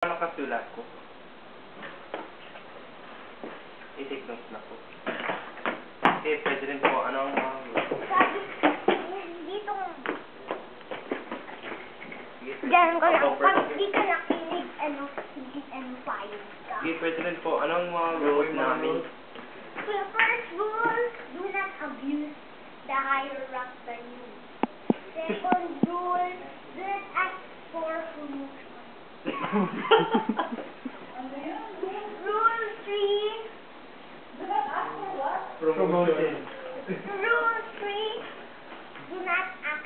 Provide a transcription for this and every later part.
Nakasulat ko. I-take notes na po. Okay, pwede rin po. Anong dito. Diyan ko lang. Pag di ka nakinig, fire ka. Okay, pwede rin po. Anong mga rules namin? The first rule, do not abuse the higher rank than you. Second rule, do not ask for promotion. Rule 3, do not ask for what? Promotion. Rule 3, do not ask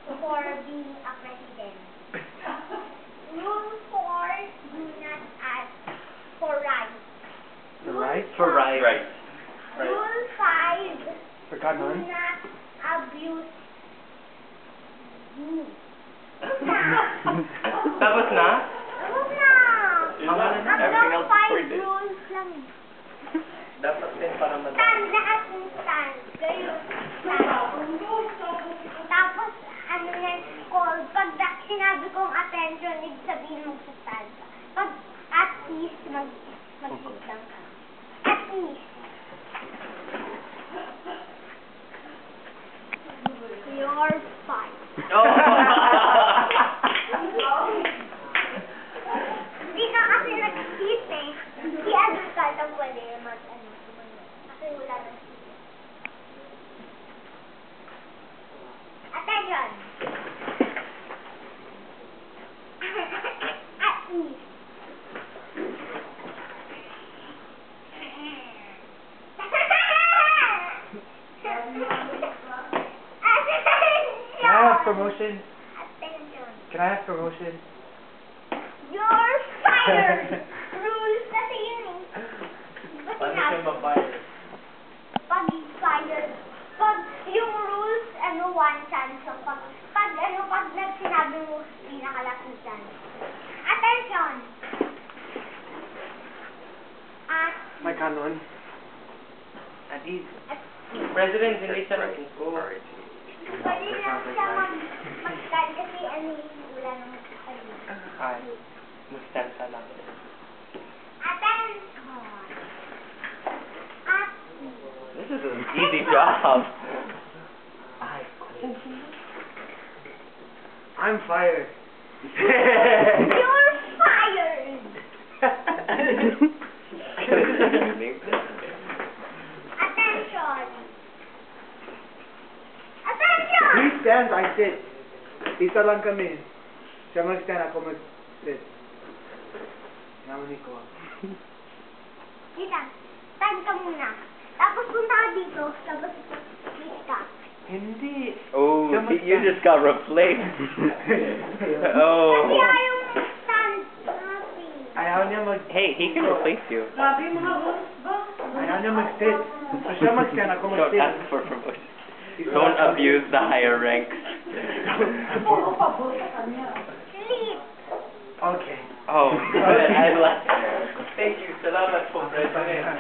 for being a president. Rule 4, do not ask for rights. For right. Rule 5, For do kanon? not abuse me. Tapos na? Huwag na! Hanggang 5 rules lang. Dapat din para Stand, lahat ng stand. Kayo, stand. Tapos, yan, call. Pag sinabi kong attention, ibig sabihin mo sa stand. Pag at least, mag-sit lang ka. At least. You're fine. Hindi ka kasi nag-sit eh. Si Adulcal lang pwede sumunod. Kasi wala nang sit. Attention! At least. Can I have promotion? Attention. Can I have promotion? You're fired! Rules kasi yun eh. Diba Paano sinabi? siya ma-fire? Pag fired, pag yung rules, one chance. So, pag sinabi mo, pinaka-last chance. Attention! At, My kanon? At least. President, hindi siya nagpupo. pwede lang siya mag-stand kasi wala nang Ay, mag-stand ka lang. Attention! At, This is an easy job. I'm fired. you're fired! Attention! Attention! He stands, I sit. Isa lang kami. Siya mag-stand, ako mag-sit. Naman ko. Kita, stand ka muna. Tapos punta ka dito, tapos sit ka. Hindi. Oh, Siya mag-stand. you just got replaced. Oh. Kasi ayaw mo stand. Happy. Ayaw niya mag... Hey, he can replace you. Ayaw niya mag-sit. So siya mag-stand, ako Don't mag-sit. ask for promotion. Don't abuse the higher ranks. Sleep. Okay. Oh, I like. Thank you. Salamat po, President.